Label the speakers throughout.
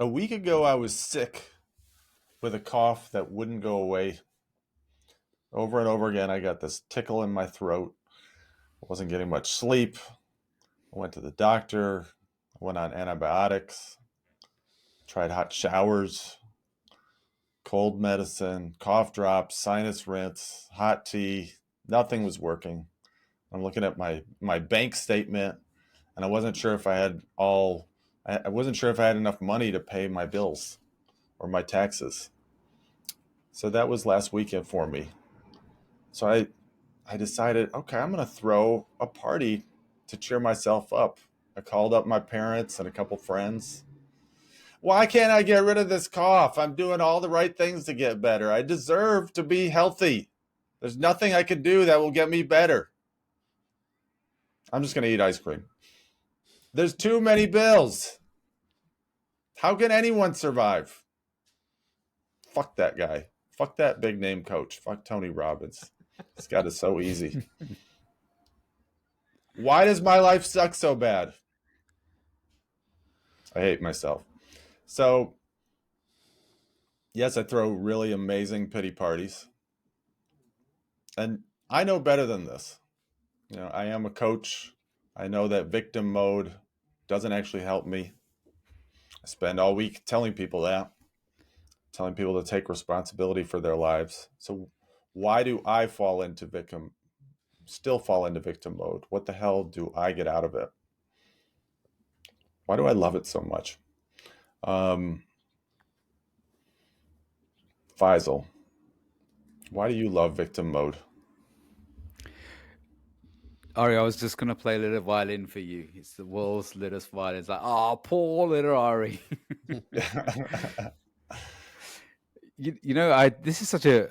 Speaker 1: A week ago, I was sick with a cough that wouldn't go away. Over and over again, I got this tickle in my throat. I wasn't getting much sleep. I went to the doctor. I went on antibiotics, tried hot showers, cold medicine, cough drops, sinus rinse, hot tea. Nothing was working. I'm looking at my bank statement, and I wasn't sure if I had all. I wasn't sure if I had enough money to pay my bills or my taxes. So that was last weekend for me. So I decided, okay, I'm going to throw a party to cheer myself up. I called up my parents and a couple friends. Why can't I get rid of this cough? I'm doing all the right things to get better. I deserve to be healthy. There's nothing I can do that will get me better. I'm just going to eat ice cream. There's too many bills. How can anyone survive? Fuck that guy. Fuck that big name coach. Fuck Tony Robbins. He's got it so easy. Why does my life suck so bad? I hate myself. So, yes, I throw really amazing pity parties. And I know better than this. I am a coach. I know that victim mode doesn't actually help me. I spend all week telling people that, telling people to take responsibility for their lives. So, why do I still fall into victim mode? What the hell do I get out of it? Why do I love it so much? Um, Faisal, why do you love victim mode?
Speaker 2: Ari, I was just gonna play a little violin for you. It's the world's littlest violin. It's like, oh, poor little Ari. I this is such a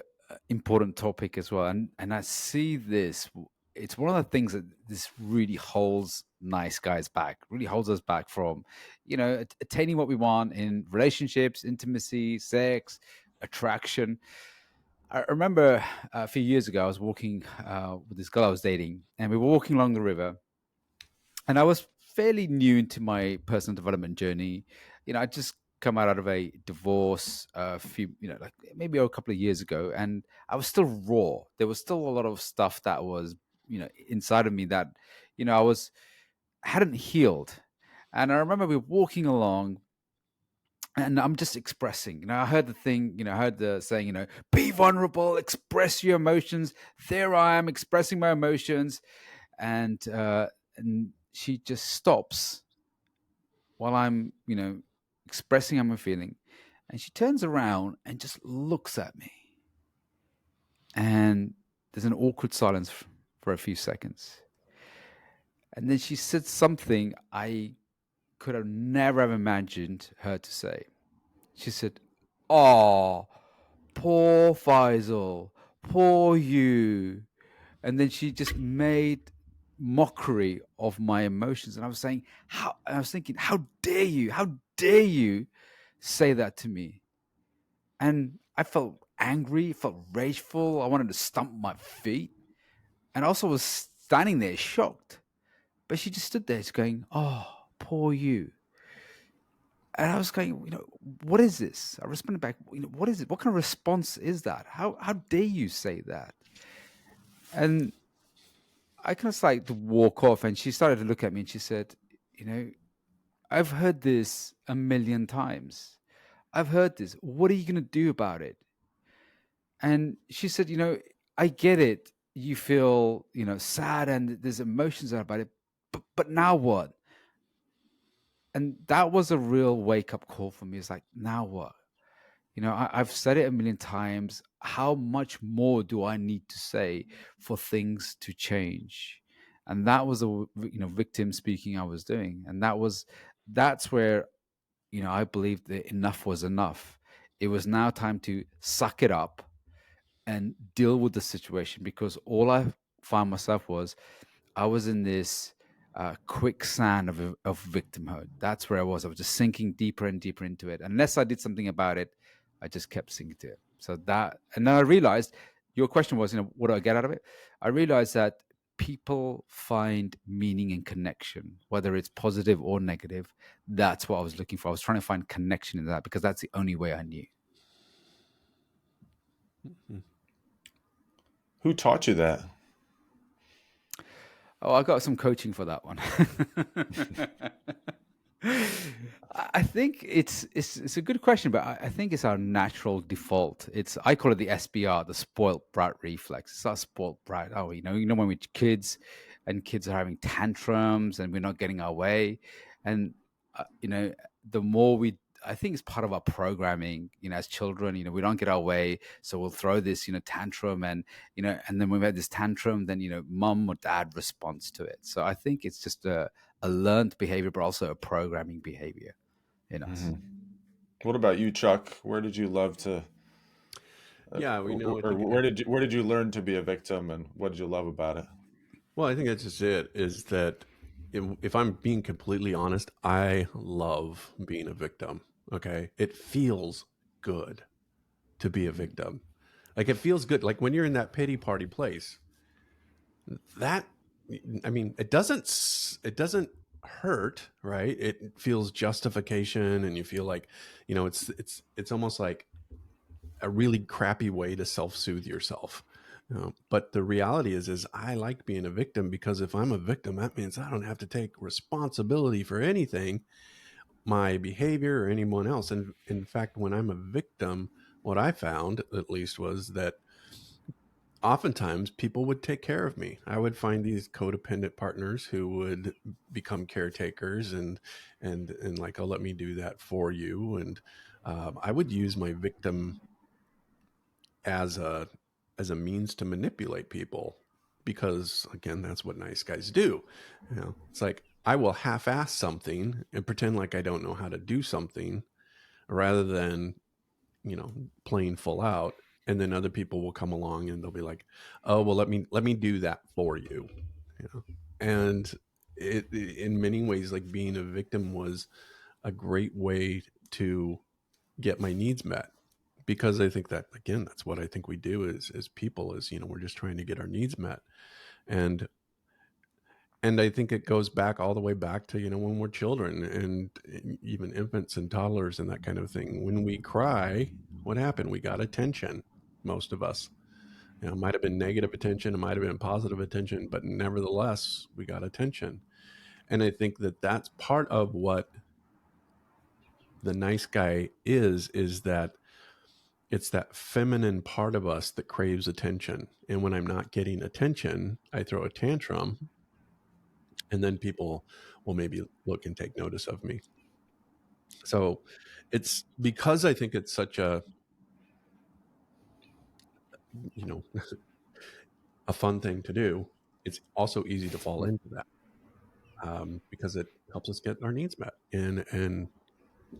Speaker 2: important topic as well, and I see this. It's one of the things that this really holds nice guys back, really holds us back from, attaining what we want in relationships, intimacy, sex, attraction. I remember a few years ago, I was walking with this girl I was dating, and we were walking along the river, and I was fairly new into my personal development journey. I just come out of a divorce a few, like maybe a couple of years ago, and I was still raw. There was still a lot of stuff that was, inside of me that, I was hadn't healed. And I remember we were walking along, and I'm just expressing. I heard the thing, I heard the saying, be vulnerable, express your emotions. There I am expressing my emotions, and she just stops while I'm, expressing how I'm feeling, and she turns around and just looks at me, and there's an awkward silence for a few seconds, and then she said something I could have never have imagined her to say. She said, "Oh, poor Faisal, poor you." And then she just made mockery of my emotions. And I was saying, I was thinking, how dare you say that to me? And I felt angry, felt rageful. I wanted to stomp my feet. And also was standing there shocked. But she just stood there, just going, "Oh, poor you." And I was going, what is this? I responded back, what is it? What kind of response is that? How dare you say that? And I kind of like to walk off, and she started to look at me, and she said, you know, I've heard this a million times. I've heard this. What are you going to do about it? And she said, I get it. You feel, sad, and there's emotions about it. But now what? And that was a real wake up call for me. It's like, now what? I've said it a million times. How much more do I need to say for things to change? And that was victim speaking I was doing, and that's where I believed that enough was enough. It was now time to suck it up and deal with the situation, because all I found myself was I was in this quicksand of victimhood. That's where I was. I was just sinking deeper and deeper into it. Unless I did something about it, I just kept sinking to it. And then I realized your question was, what do I get out of it? I realized that people find meaning and connection, whether it's positive or negative. That's what I was looking for. I was trying to find connection in that because that's the only way I knew.
Speaker 3: Mhm.
Speaker 1: Who taught you that?
Speaker 2: Oh, I got some coaching for that one. I think it's a good question, but I think it's our natural default. I call it the SBR, the spoilt brat reflex. It's that spoilt brat. Oh, when we're kids, and kids are having tantrums, and we're not getting our way, and the more I think it's part of our programming. As children, we don't get our way, so we'll throw this, tantrum, and then when we have this tantrum, then mom or dad responds to it. So I think it's just a learned behavior, but also a programming behavior in us.
Speaker 1: Hmm. What about you, Chuck? Where did you love to,
Speaker 3: Yeah, we know. I
Speaker 1: or
Speaker 3: think.
Speaker 1: where did you learn to be a victim, and what did you love about it?
Speaker 3: Well, I think that's just it. Is that if I'm being completely honest, I love being a victim. Okay, it feels good to be a victim. Like it feels good. Like when you're in that pity party place, that I mean, it doesn't hurt, right? It feels justification, and you feel like, it's almost like a really crappy way to self-soothe yourself. But the reality is I like being a victim, because if I'm a victim, that means I don't have to take responsibility for anything, my behavior or anyone else. And in fact, when I'm a victim, what I found at least was that oftentimes people would take care of me. I would find these codependent partners who would become caretakers, and like, oh, let me do that for you. And I would use my victim as a means to manipulate people, because again, that's what nice guys do. It's like I will half-ass something and pretend like I don't know how to do something, rather than playing full out. And then other people will come along and they'll be like, oh, well, let me do that for you. you know and in many ways, like, being a victim was a great way to get my needs met, because I think that, again, that's what I think we do as people, is we're just trying to get our needs met. And I think it goes back all the way back to when we're children, and even infants and toddlers and that kind of thing. When we cry, what happened? We got attention. Most of us, it might have been negative attention, it might have been positive attention, but nevertheless, we got attention. And I think that that's part of what the nice guy is that it's that feminine part of us that craves attention. And when I'm not getting attention, I throw a tantrum, and then people will maybe look and take notice of me. So it's because I think it's such you know a fun thing to do. It's also easy to fall into that, because it helps us get our needs met in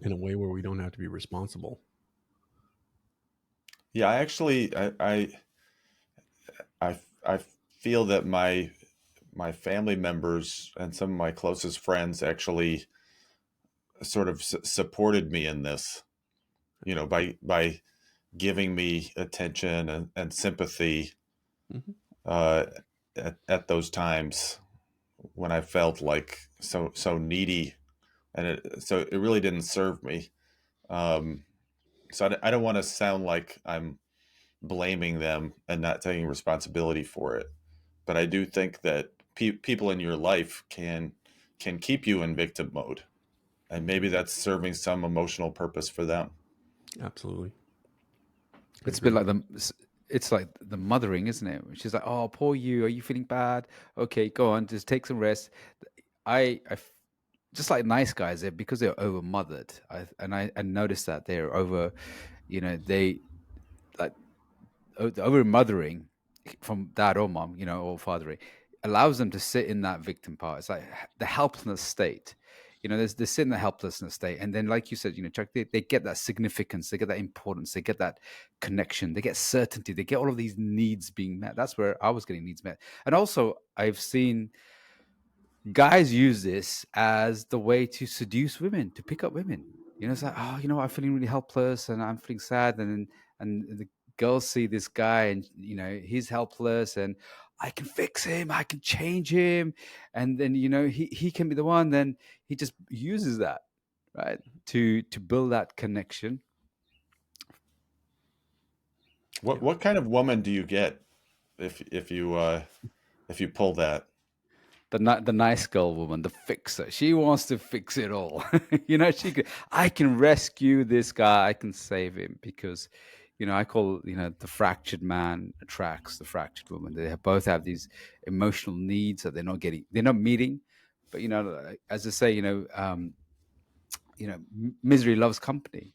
Speaker 3: a way where we don't have to be responsible.
Speaker 1: Yeah, I actually, I feel that my family members and some of my closest friends actually sort of supported me in this, by giving me attention and sympathy
Speaker 3: Hmm.
Speaker 1: uh, at those times when I felt like so needy, and it really didn't serve me. Um, so I don't want to sound like I'm blaming them and not taking responsibility for it, but I do think that people in your life can keep you in victim mode, and maybe that's serving some emotional purpose for them.
Speaker 3: Absolutely, I
Speaker 2: It's a bit
Speaker 3: agree.
Speaker 2: like it's like the mothering, isn't it? She's like, "Oh, poor you. Are you feeling bad? Okay, go on, just take some rest." Just like nice guys, because they're over mothered. I noticed that they're over, they like over mothering from dad or mom, or fathering, allows them to sit in that victim part. It's like the helplessness state. They sit in the helplessness state, and then, like you said, Chuck, they get that significance, they get that importance, they get that connection, they get certainty, they get all of these needs being met. That's where I was getting needs met, and also I've seen guys use this as the way to seduce women, to pick up women. It's like, oh, I'm feeling really helpless and I'm feeling sad, and the girls see this guy and he's helpless, and I can fix him, I can change him, and then he can be the one. Then he just uses that, right, to build that connection.
Speaker 1: What
Speaker 3: Yeah.
Speaker 1: what kind of woman do you get if you pull that?
Speaker 2: The nice girl woman, the fixer. She wants to fix it all. I can rescue this guy. I can save him because, I call, the fractured man attracts the fractured woman. They both have these emotional needs that they're not meeting. But, as I say, misery loves company.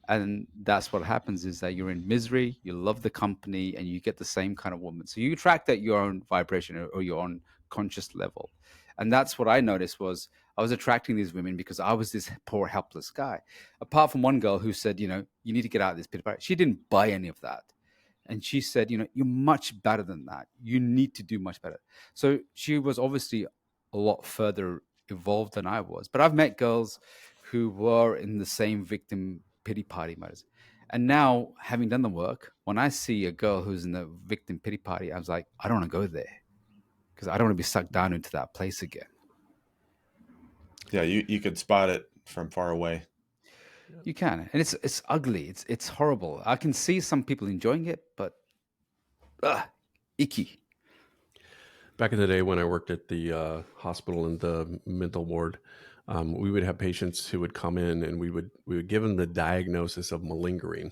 Speaker 2: And that's what happens is that you're in misery, you love the company, and you get the same kind of woman. So you attract at your own vibration or your own conscious level. And that's what I noticed was I was attracting these women because I was this poor, helpless guy. Apart from one girl who said, you need to get out of this pit. She didn't buy any of that. And she said, you're much better than that. You need to do much better. So she was obviously a lot further evolved than I was. But I've met girls who were in the same victim pity party matters. And now, having done the work, when I see a girl who's in the victim pity party, I was like, I don't want to go there because I don't want to be sucked down into that place again.
Speaker 1: Yeah, you could spot it from far away.
Speaker 2: You can, and it's ugly. It's horrible. I can see some people enjoying it, but icky.
Speaker 3: Back in the day when I worked at the hospital in the mental ward, we would have patients who would come in, and we would give them the diagnosis of malingering,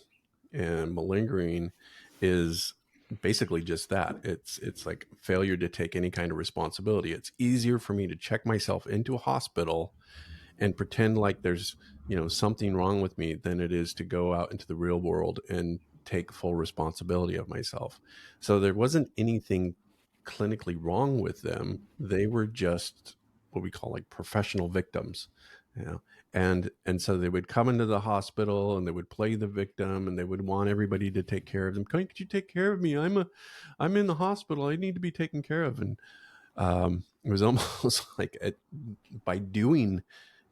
Speaker 3: and malingering is basically just that. It's like failure to take any kind of responsibility. It's easier for me to check myself into a hospital and pretend like there's something wrong with me than it is to go out into the real world and take full responsibility of myself. So there wasn't anything clinically wrong with them. They were just what we call like professional victims, you know. And so they would come into the hospital and they would play the victim and they would want everybody to take care of them. Could you take care of me? I'm in the hospital. I need to be taken care of. And it was almost like by doing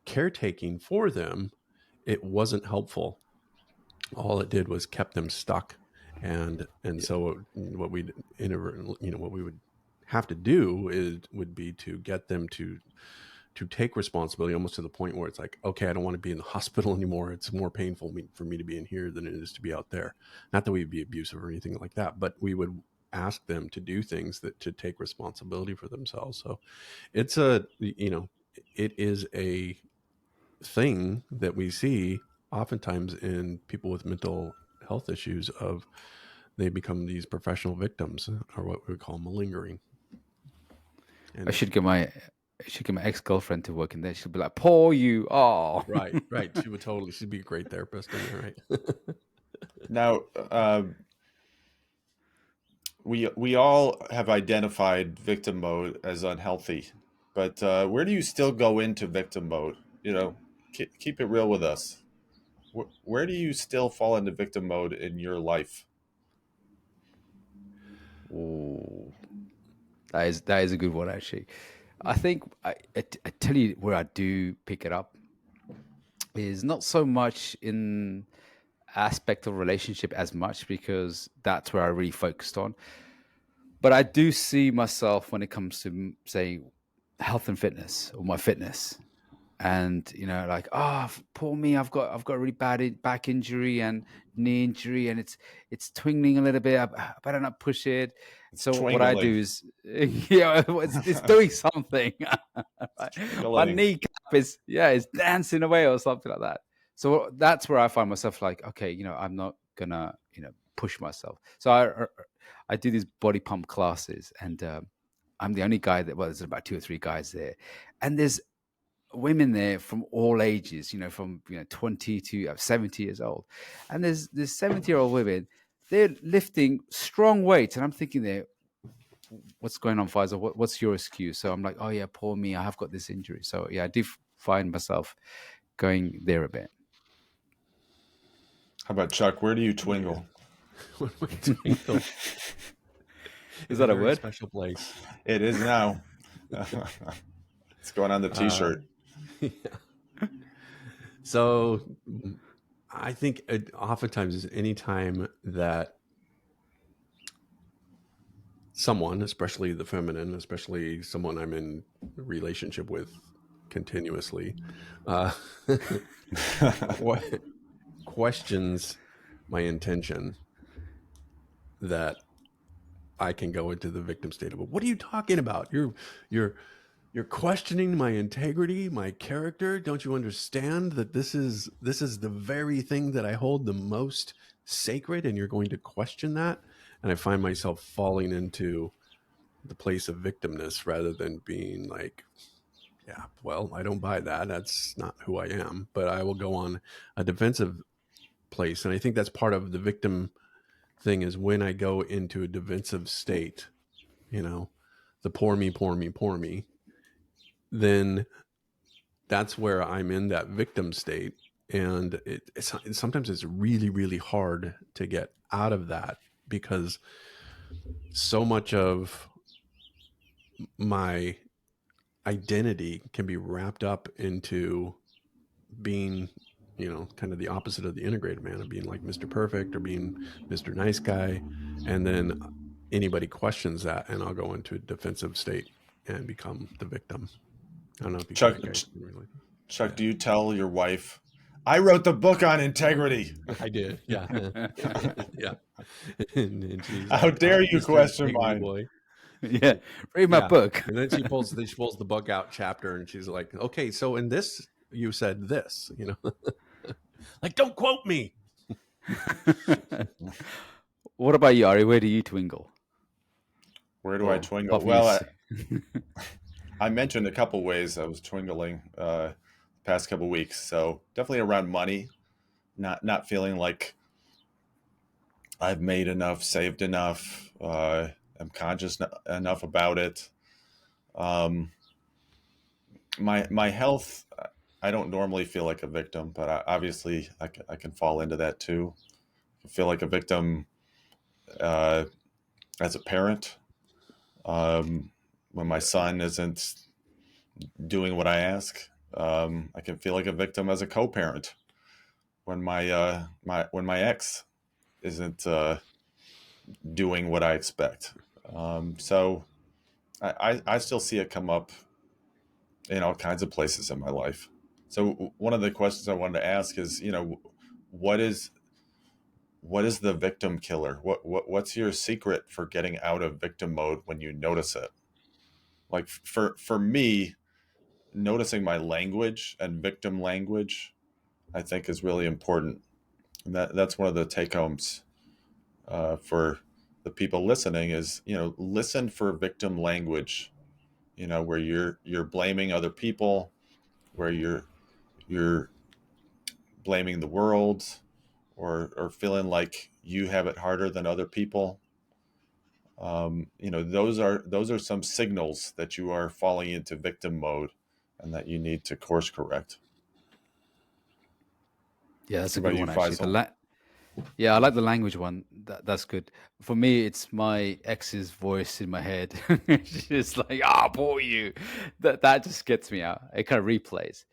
Speaker 3: caretaking for them, it wasn't helpful. All it did was kept them stuck. And
Speaker 2: Yeah.
Speaker 3: so what we'd what we would have to do would be to get them to take responsibility, almost to the point where it's like, okay, I don't want to be in the hospital anymore. It's more painful for me to be in here than it is to be out there. Not that we'd be abusive or anything like that, but we would ask them to do things that to take responsibility for themselves. So it's it is a thing that we see oftentimes in people with mental health issues of they become these professional victims, or what we call malingering.
Speaker 2: I
Speaker 3: And
Speaker 2: should get my I should get my ex-girlfriend to work in there. She'll be like, "Poor you." Oh.
Speaker 3: right, she'd be a great therapist in there, right?
Speaker 1: Now, we all have identified victim mode as unhealthy, but where do you still go into victim mode? Keep it real with us. Where do you still fall into victim mode in your life?
Speaker 2: Ooh. That is a good one, actually. I think I tell you where I do pick it up is not so much in aspect of relationship as much because that's where I really focused on. But I do see myself when it comes to say health and fitness or my fitness. And like, poor me, I've got a really bad back injury and knee injury, and it's twingling a little bit. I better not push it.
Speaker 1: It's
Speaker 2: So what I
Speaker 1: twingling.
Speaker 2: do is, it's doing something. Right? My
Speaker 1: Twingling.
Speaker 2: kneecap is it's dancing away or something like that. So that's where I find myself like, okay, I'm not gonna push myself. So I do these body pump classes, and I'm the only guy there's about two or three guys there, and there's women there from all ages, from 20 to 70 years old. And there's 70-year-old women, they're lifting strong weights. And I'm thinking there, what's going on, Faisal? What's your excuse? So I'm like, oh yeah, poor me, I have got this injury. So yeah, I do find myself going there a bit.
Speaker 1: How about Chuck? Where do you
Speaker 3: Man,
Speaker 1: twingle?
Speaker 3: when we twinkle
Speaker 2: Is
Speaker 3: in a
Speaker 2: that a
Speaker 3: very
Speaker 2: word?
Speaker 3: special place.
Speaker 1: It is now. It's going on the
Speaker 3: Uh,
Speaker 1: T-shirt.
Speaker 3: yeah. So I think oftentimes is any time that someone, especially the feminine, especially someone I'm in a relationship with continuously, uh, que- questions my intention, that I can go into the victim state of, what are you talking about? You're you're questioning my integrity, my character. Don't you understand that this is the very thing that I hold the most sacred, and you're going to question that? And I find myself falling into the place of victimness rather than being like, yeah, well, I don't buy that. That's not who I am. But I will go on a defensive place. And I think that's part of the victim thing, is when I go into a defensive state, you know, the poor me, poor me, poor me, then that's where I'm in that victim state. And sometimes it's really, really hard to get out of that, because so much of my identity can be wrapped up into being, kind of the opposite of the integrated man, of being like Mr. Perfect or being Mr. Nice Guy. And then anybody questions that, and I'll go into a defensive state and become the victim. I don't know if you
Speaker 1: Chuck,
Speaker 3: guys can really.
Speaker 1: Chuck,
Speaker 3: Yeah.
Speaker 1: do you tell your wife, I wrote the book on integrity?
Speaker 3: I did. Yeah. Yeah. And she's
Speaker 1: How
Speaker 3: like, all
Speaker 1: dare
Speaker 3: right,
Speaker 1: you
Speaker 3: Mr.
Speaker 1: question
Speaker 3: Integrity
Speaker 1: mine?
Speaker 3: Boy.
Speaker 2: Yeah, read my
Speaker 3: Yeah.
Speaker 2: book.
Speaker 3: And then she pulls the book out chapter, and she's like, okay, so in this you said this, like, don't quote me.
Speaker 2: What about you, Ari? Where do you twinkle?
Speaker 1: Where do I
Speaker 2: Well,
Speaker 1: twingle?
Speaker 2: apart from you.
Speaker 1: Well, I mentioned a couple ways I was twingling the past couple weeks. So definitely around money, not feeling like I've made enough, saved enough, I'm conscious enough about it. Um, my health, I don't normally feel like a victim, but obviously I can fall into that too. I feel like a victim uh, as a parent, um, when my son isn't doing what I ask. I can feel like a victim as a co-parent when my ex isn't doing what I expect. So I still see it come up in all kinds of places in my life. So one of the questions I wanted to ask is, what is what is the victim killer? What's your secret for getting out of victim mode when you notice it? Like for me, noticing my language and victim language, I think is really important. And that's one of the take homes for the people listening is, listen for victim language, where you're blaming other people, where you're blaming the world, or feeling like you have it harder than other people. Those are some signals that you are falling into victim mode, and that you need to course correct.
Speaker 2: Yeah, that's
Speaker 1: What
Speaker 2: a good
Speaker 1: about you,
Speaker 2: one actually.
Speaker 1: Faisal?
Speaker 2: Yeah, I like the language one. That's good. For me, it's my ex's voice in my head. She's like, poor you. That just gets me out. It kind of replays.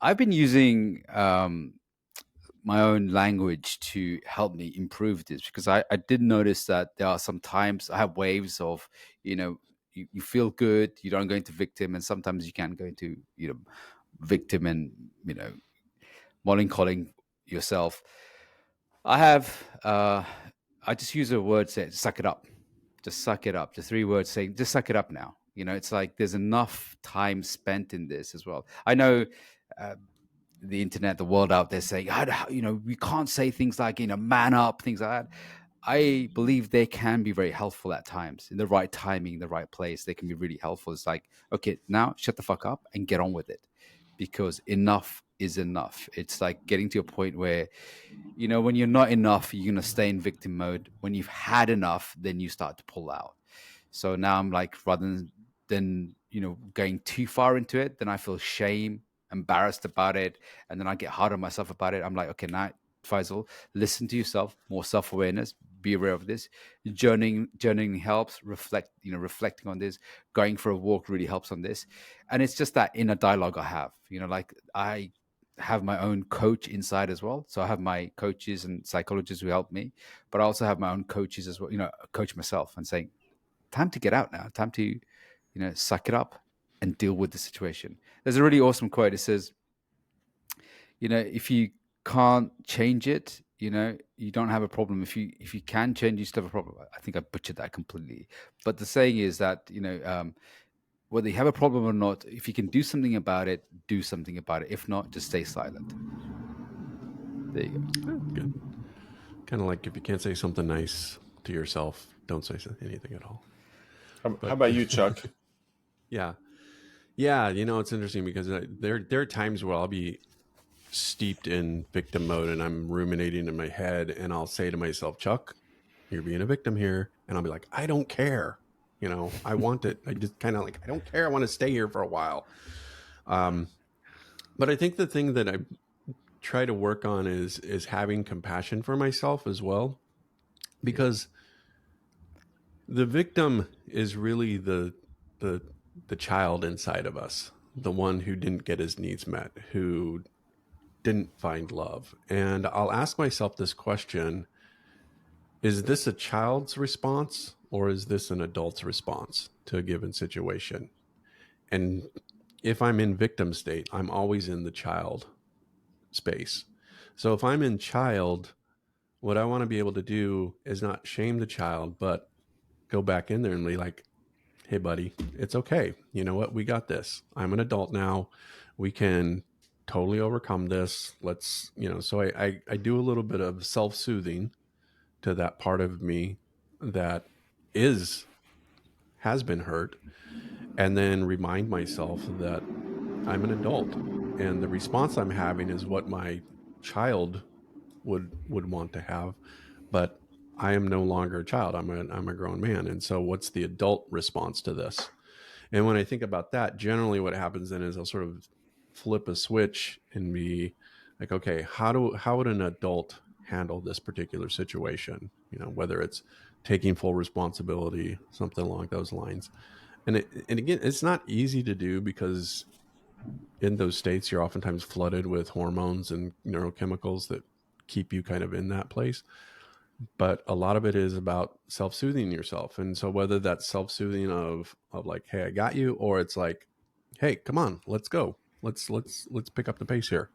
Speaker 2: I've been using my own language to help me improve this, because I did notice that there are some times I have waves of, you feel good, you don't go into victim, and sometimes you can go into, victim and, you know, mollycoddling yourself. I have, I just use a word saying, suck it up. Just suck it up. The three words saying, just suck it up now. It's like there's enough time spent in this as well. I know uh, the internet, the world out there saying, we can't say things like, man up, things like that. I believe they can be very helpful at times, in the right timing, in the right place. They can be really helpful. It's like, okay, now shut the fuck up and get on with it, because enough is enough. It's like getting to a point where, when you're not enough, you're going to stay in victim mode. When you've had enough, then you start to pull out. So now I'm like, rather than going too far into it, then I feel shame, embarrassed about it, and then I get hard on myself about it. I'm like, okay, now, Faisal, listen to yourself, more self-awareness, be aware of this. Journaling helps. Reflecting on this, going for a walk really helps on this. And it's just that inner dialogue I have. Like, I have my own coach inside as well. So I have my coaches and psychologists who help me, but I also have my own coaches as well, coach myself and saying, time to get out now. Time to, suck it up and deal with the situation. There's a really awesome quote. It says, if you can't change it, you don't have a problem. If you can change, you still have a problem. I think I butchered that completely. But the saying is that, whether you have a problem or not, if you can do something about it, do something about it. If not, just stay silent. There you go.
Speaker 3: Oh, good. Kind of like if you can't say something nice to yourself, don't say anything at all.
Speaker 1: How
Speaker 3: But
Speaker 1: about you, Chuck?
Speaker 3: yeah, yeah. It's interesting because there are times where I'll be steeped in victim mode and I'm ruminating in my head, and I'll say to myself, Chuck, you're being a victim here, and I'll be like, I don't care. I want it. I just kind of like, I don't care. I want to stay here for a while. But I think the thing that I try to work on is having compassion for myself as well, because the victim is really the the child inside of us, the one who didn't get his needs met, who didn't find love. And I'll ask myself this question: is this a child's response, or is this an adult's response to a given situation? And if I'm in victim state, I'm always in the child space. So if I'm in child, what I want to be able to do is not shame the child, but go back in there and be like, hey, buddy, it's okay. You know what? We got this. I'm an adult now. We can totally overcome this. Let's, so I do a little bit of self-soothing to that part of me that has been hurt, and then remind myself that I'm an adult and the response I'm having is what my child would want to have, but I am no longer a child. I'm a grown man. And so what's the adult response to this? And when I think about that, generally what happens then is I'll sort of flip a switch and be like, okay, how would an adult handle this particular situation? Whether it's taking full responsibility, something along those lines. And again, it's not easy to do because in those states you're oftentimes flooded with hormones and neurochemicals that keep you kind of in that place. But a lot of it is about self-soothing yourself. And so whether that's self-soothing of like, hey, I got you, or it's like, hey, come on, let's go, let's pick up the pace here.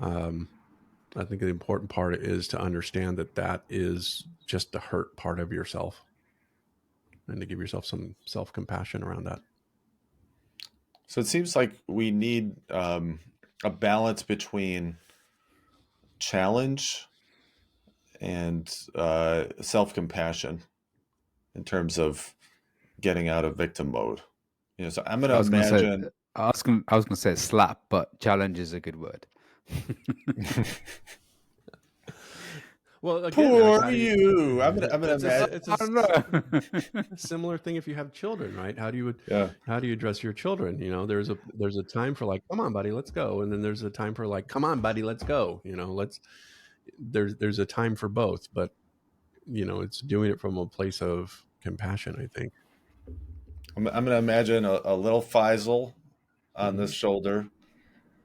Speaker 3: I think the important part is to understand that is just the hurt part of yourself, and to give yourself some self-compassion around that.
Speaker 1: So it seems like we need a balance between challenge and self-compassion in terms of getting out of victim mode. So I'm going
Speaker 2: I
Speaker 1: to
Speaker 2: was going to say,
Speaker 1: imagine.
Speaker 2: I was going to say slap, but challenge is a good word.
Speaker 3: Well, again, like,
Speaker 1: Poor you. I'm gonna imagine.
Speaker 3: it's
Speaker 2: I don't know.
Speaker 3: a similar thing if you have children, right? How do
Speaker 1: Yeah.
Speaker 3: you address your children? There's a time for like, come on, buddy, let's go, and then there's a time for like, come on, buddy, let's go. There's a time for both, but it's doing it from a place of compassion, I think.
Speaker 1: I'm gonna imagine a little Faisal on
Speaker 3: Mm-hmm.
Speaker 1: this shoulder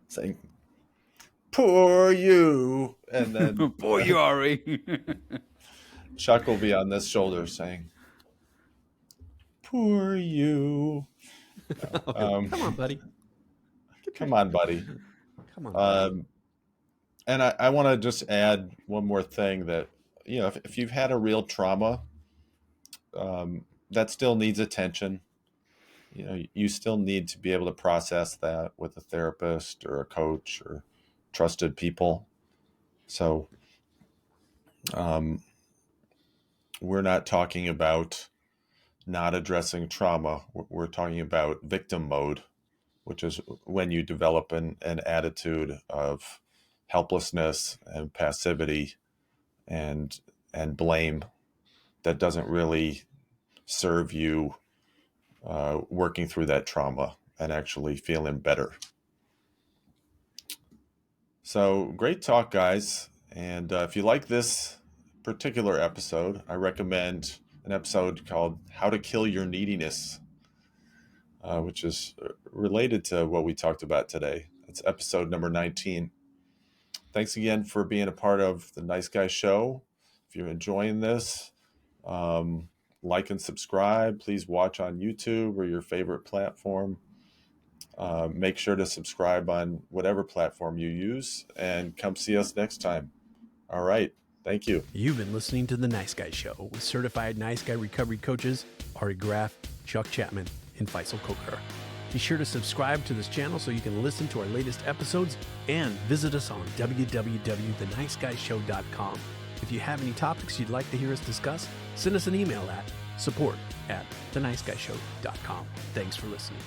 Speaker 1: saying, "Poor you," and then
Speaker 2: Poor you, Ari.
Speaker 1: Chuck will be on this shoulder saying, "Poor you."
Speaker 3: I'll be like,
Speaker 1: Um,
Speaker 3: come on, buddy.
Speaker 1: come on, buddy.
Speaker 3: Come on, buddy.
Speaker 1: Um, and I want to just add one more thing that if you've had a real trauma, that still needs attention. You still need to be able to process that with a therapist or a coach or trusted people. So we're not talking about not addressing trauma. We're talking about victim mode, which is when you develop an attitude of helplessness and passivity and blame that doesn't really serve you working through that trauma and actually feeling better. So great talk, guys. And if you like this particular episode, I recommend an episode called How to Kill Your Neediness, which is related to what we talked about today. It's episode number 19. Thanks again for being a part of the Nice Guy Show. If you're enjoying this, like and subscribe. Please watch on YouTube or your favorite platform. Make sure to subscribe on whatever platform you use, and come see us next time. All right. Thank you.
Speaker 3: You've been listening to The Nice Guy Show with certified Nice Guy recovery coaches Ari Graff, Chuck Chapman, and Faisal Kokar. Be sure to subscribe to this channel so you can listen to our latest episodes, and visit us on www.theniceguyshow.com. If you have any topics you'd like to hear us discuss, send us an email at support@theniceguyshow.com. Thanks for listening.